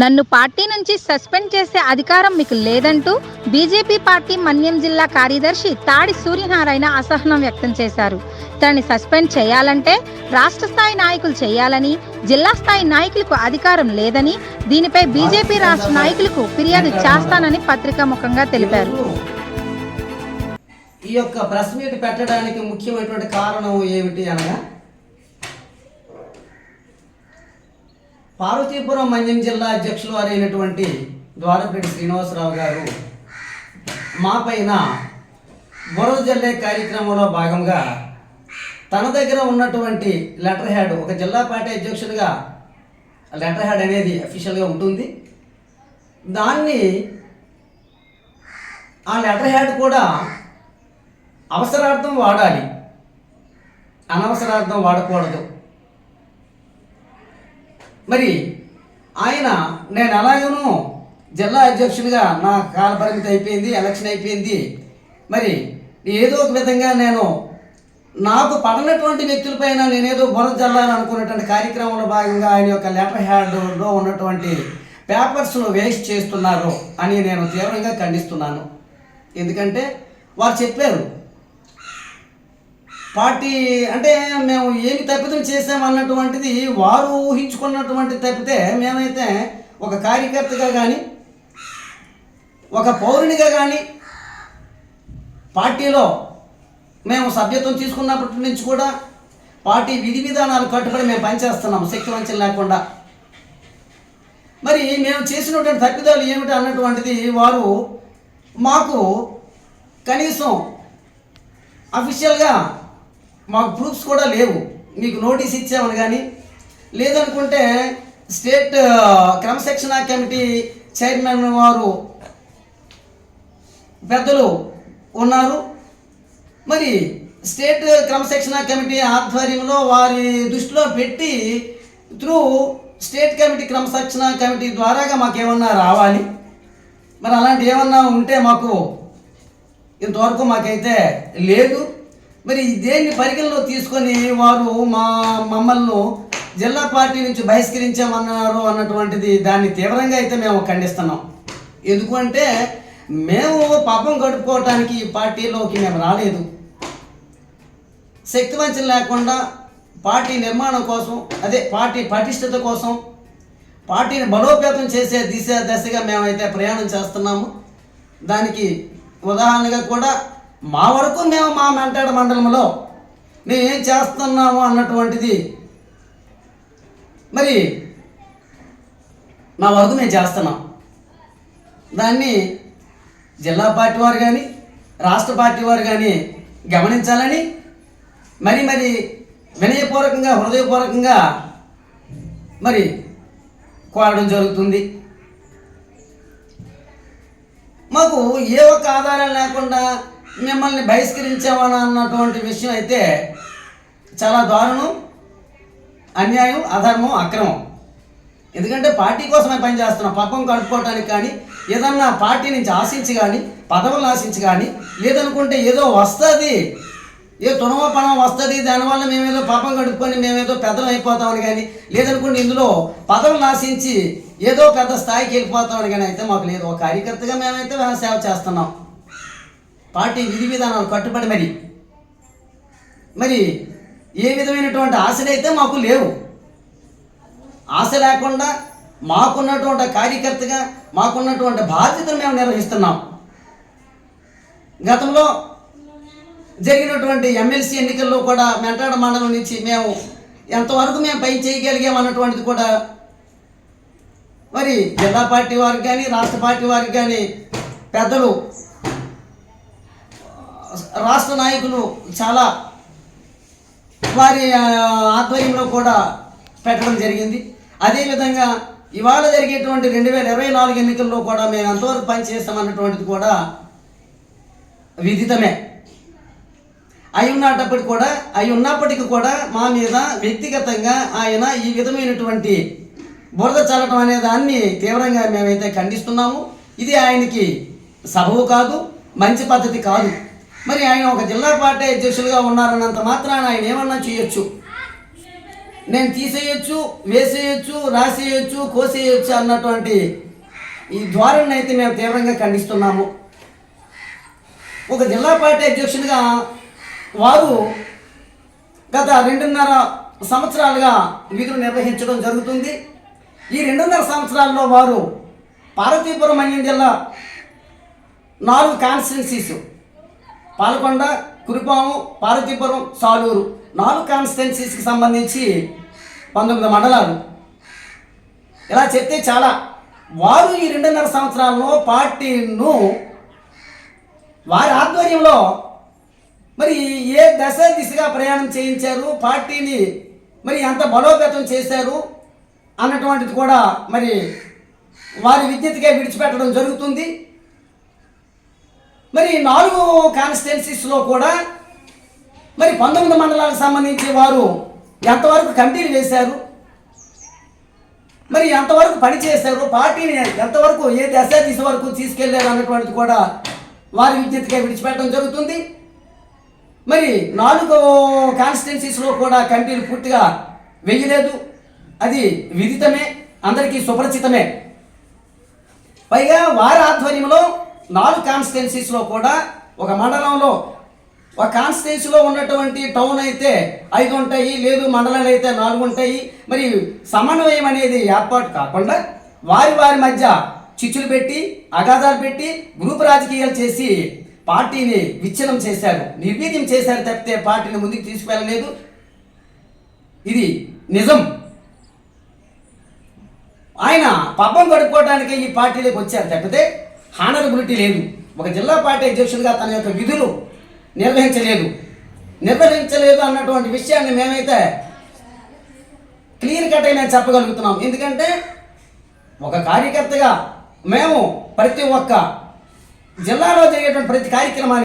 నన్ను పార్టీ నుంచి సస్పెండ్ చేసే అధికారం మీకు లేదంటూ బీజేపీ పార్టీ మన్యం జిల్లా కార్యదర్శి తాడి సూర్యనారాయణ అసహనం వ్యక్తం చేశారు. తనని సస్పెండ్ చేయాలంటే రాష్ట్ర స్థాయి నాయకులు చేయాలని, జిల్లా స్థాయి నాయకులకు అధికారం లేదని, దీనిపై బీజేపీ రాష్ట్ర నాయకులకు ఫిర్యాదు చేస్తానని పత్రికాముఖంగా తెలిపారు. ఈ యొక్క ప్రెస్ మీట్ పెట్టడానికి ముఖ్యమైనటువంటి కారణం ఏమిటి అనగా, పార్వతీపురం మన్యం జిల్లా అధ్యక్షులు వారైనటువంటి ద్వారపరెడ్డి శ్రీనివాసరావు గారు మా పైన బురద జల్లే కార్యక్రమంలో భాగంగా తన దగ్గర ఉన్నటువంటి లెటర్ హ్యాడ్, ఒక జిల్లా పార్టీ అధ్యక్షుడిగా లెటర్ హ్యాడ్ అనేది అఫీషియల్గా ఉంటుంది. దాన్ని ఆ లెటర్ హ్యాడ్ కూడా అవసరార్థం వాడాలి, అనవసరార్థం వాడకూడదు. మరి ఆయన నేను అలాగను జిల్లా అధ్యక్షుడిగా నా కాల పరిమితి అయిపోయింది, ఎలక్షన్ అయిపోయింది, మరి ఏదో ఒక విధంగా నేను నాకు పడనటువంటి వ్యక్తులపైన నేనేదో బురద జల్లాలనుకున్నటువంటి కార్యక్రమంలో భాగంగా ఆయన యొక్క లెటర్ హ్యాడ్లో ఉన్నటువంటి పేపర్స్ను వేస్ట్ చేస్తున్నారు అని నేను తీవ్రంగా ఖండిస్తున్నాను. ఎందుకంటే వారు చెప్పారు, పార్టీ అంటే మేము ఏమి తప్పిదం చేసామన్నటువంటిది వారు ఊహించుకున్నటువంటి తప్పితే, మేమైతే ఒక కార్యకర్తగా కానీ ఒక పౌరునిగా కానీ పార్టీలో మేము సభ్యత్వం తీసుకున్నప్పటి నుంచి కూడా పార్టీ విధి విధానాలు కట్టుబడి మేము పనిచేస్తున్నాము శక్తివంచన లేకుండా. మరి మేము చేసినటువంటి తప్పిదాలు ఏమిటి అన్నటువంటిది వారు మాకు కనీసం అఫీషియల్గా మాకు ప్రూఫ్స్ కూడా లేవు. మీకు నోటీస్ ఇచ్చామని కానీ, లేదనుకుంటే స్టేట్ క్రమశిక్షణ కమిటీ చైర్మన్ వారు పెద్దలు ఉన్నారు. మరి స్టేట్ క్రమశిక్షణ కమిటీ ఆధ్వర్యంలో వారి దృష్టిలో పెట్టి త్రూ స్టేట్ కమిటీ క్రమశిక్షణ కమిటీ ద్వారాగా మాకేమన్నా రావాలి. మరి అలాంటి ఏమన్నా ఉంటే మాకు ఇంతవరకు మాకైతే లేదు. మరి దేన్ని పరిగణలో తీసుకొని వారు మమ్మల్ని జిల్లా పార్టీ నుంచి బహిష్కరించామన్నారు అన్నటువంటిది, దాన్ని తీవ్రంగా అయితే మేము ఖండిస్తున్నాం. ఎందుకంటే మేము పాపం గడుపుకోవటానికి ఈ పార్టీలోకి మేము రాలేదు. శక్తివంచన లేకుండా పార్టీ నిర్మాణం కోసం, అదే పార్టీ పటిష్టత కోసం, పార్టీని బలోపేతం చేసే దశగా మేమైతే ప్రయాణం చేస్తున్నాము. దానికి ఉదాహరణగా కూడా మా వరకు మేము మా మెంటాడ మండలంలో మేము ఏం చేస్తున్నాము అన్నటువంటిది మరి మా వరకు మేము చేస్తున్నాం. దాన్ని జిల్లా పార్టీ వారు కానీ రాష్ట్ర పార్టీ వారు కానీ గమనించాలని మరి వినయపూర్వకంగా హృదయపూర్వకంగా మరి కోరడం జరుగుతుంది. మాకు ఏ ఒక్క ఆధారం లేకుండా మిమ్మల్ని బహిష్కరించామని అన్నటువంటి విషయం అయితే చాలా దారుణం, అన్యాయం, అధర్మం, అక్రమం. ఎందుకంటే పార్టీ కోసమే పనిచేస్తున్నాం. పాపం కడుపుకోవటానికి కానీ, ఏదన్నా పార్టీ నుంచి ఆశించి కానీ, పదవులను ఆశించి కానీ, లేదనుకుంటే ఏదో వస్తుంది, ఏ తునమో పణం వస్తుంది, దానివల్ల మేమేదో పాపం కడుపుకొని మేమేదో పెద్దలు అయిపోతామని కానీ, లేదనుకుంటే ఇందులో పదవులను ఆశించి ఏదో పెద్ద స్థాయికి వెళ్ళిపోతామని కానీ అయితే మాకు లేదు. ఒక కార్యకర్తగా మేమైతే సేవ చేస్తున్నాం, పార్టీ విధి విధానాలు కట్టుబడి. మరి ఏ విధమైనటువంటి ఆశలైతే మాకు లేవు. ఆశ లేకుండా మాకున్నటువంటి కార్యకర్తగా మాకున్నటువంటి బాధ్యతను మేము నిర్వహిస్తున్నాం. గతంలో జరిగినటువంటి ఎమ్మెల్సీ ఎన్నికల్లో కూడా మెంటాడ మండలం నుంచి మేము ఎంతవరకు మేము పని చేయగలిగాం అన్నటువంటిది కూడా మరి జిల్లా పార్టీ వారికి కానీ రాష్ట్ర పార్టీ వారికి కానీ పెద్దలు, రాష్ట్ర నాయకులు చాలా వారి ఆధ్వర్యంలో కూడా పెట్టడం జరిగింది. అదేవిధంగా ఇవాళ జరిగేటువంటి 2024 ఎన్నికల్లో కూడా మేము ఎంతవరకు పనిచేస్తామన్నటువంటిది కూడా విదితమే. అయి ఉన్నప్పటికీ కూడా మా మీద వ్యక్తిగతంగా ఆయన ఈ విధమైనటువంటి బురద చల్లటం అనే దాన్ని తీవ్రంగా మేమైతే ఖండిస్తున్నాము. ఇది ఆయనకి సబబు కాదు, మంచి పద్ధతి కాదు. మరి ఆయన ఒక జిల్లా పార్టీ అధ్యక్షులుగా ఉన్నారన్నంత మాత్రాన ఆయన ఏమన్నా చేయొచ్చు. నేను తీసేయచ్చు, వేసేయచ్చు, రాసేయచ్చు, కోసేయచ్చు అన్నటువంటి ఈ ధోరణిని అయితే మేము తీవ్రంగా ఖండిస్తున్నాము. ఒక జిల్లా పార్టీ అధ్యక్షునిగా వారు గత 2.5 సంవత్సరాలుగా విధులు నిర్వహించడం జరుగుతుంది. ఈ 2.5 సంవత్సరాల్లో వారు పార్వతీపురం మన్యం జిల్లా 4 కాన్స్టిట్యున్సీస్, పాలకొండ, కురుపాము, పార్వతీపురం, సాలూరు 4 కాన్స్టిట్యున్సీస్కి సంబంధించి 19 మండలాలు. ఇలా చెప్తే చాలా. వారు ఈ 2.5 సంవత్సరాల్లో పార్టీను వారి ఆధ్వర్యంలో మరి ఏ దశ దిశగా ప్రయాణం చేయించారు, పార్టీని మరి ఎంత బలోపేతం చేశారు అన్నటువంటిది కూడా మరి వారి విజ్ఞతగా విడిచిపెట్టడం జరుగుతుంది. మరి 4 కాన్స్టిట్యున్సీస్లో కూడా మరి 19 మండలాలకు సంబంధించి వారు ఎంతవరకు కమిటీలు వేశారు, మరి ఎంతవరకు పనిచేశారు, పార్టీని ఎంతవరకు ఏ దశ దిశ వరకు తీసుకెళ్లారు అన్నటువంటిది కూడా వారి విజ్ఞతగా విడిచిపెట్టడం జరుగుతుంది. మరి 4 కాన్స్టిట్యున్సీస్లో కూడా కమిటీలు పూర్తిగా వేయలేదు. అది విదితమే, అందరికీ సుపరిచితమే. పైగా వారి ఆధ్వర్యంలో 4 కాన్స్టిట్యున్సీస్లో కూడా ఒక మండలంలో ఒక కాన్స్టిట్యున్సీలో ఉన్నటువంటి టౌన్ అయితే 5 ఉంటాయి, లేదు మండలాలు అయితే 4 ఉంటాయి. మరి సమన్వయం అనేది ఏర్పాటు కాకుండా వారి మధ్య చిచ్చులు పెట్టి, అగాధాలు పెట్టి, గ్రూప్ రాజకీయాలు చేసి పార్టీని విచ్ఛిన్నం చేశారు, నిర్వీర్యం చేశారు తప్పితే పార్టీని ముందుకు తీసుకువెళ్ళలేదు. ఇది నిజం. ఆయన పబ్బం గడుపుకోవడానికి ఈ పార్టీలోకి వచ్చారు తప్పితే హానరబిలిటీ లేదు. ఒక జిల్లా పార్టీ అధ్యక్షుడిగా తన యొక్క విధులు నిర్వహించలేదు అన్నటువంటి విషయాన్ని మేమైతే క్లియర్ కట్ అయినా చెప్పగలుగుతున్నాం. ఎందుకంటే ఒక కార్యకర్తగా మేము ప్రతి ఒక్క జిల్లాలో జరిగేటువంటి ప్రతి కార్యక్రమాన్ని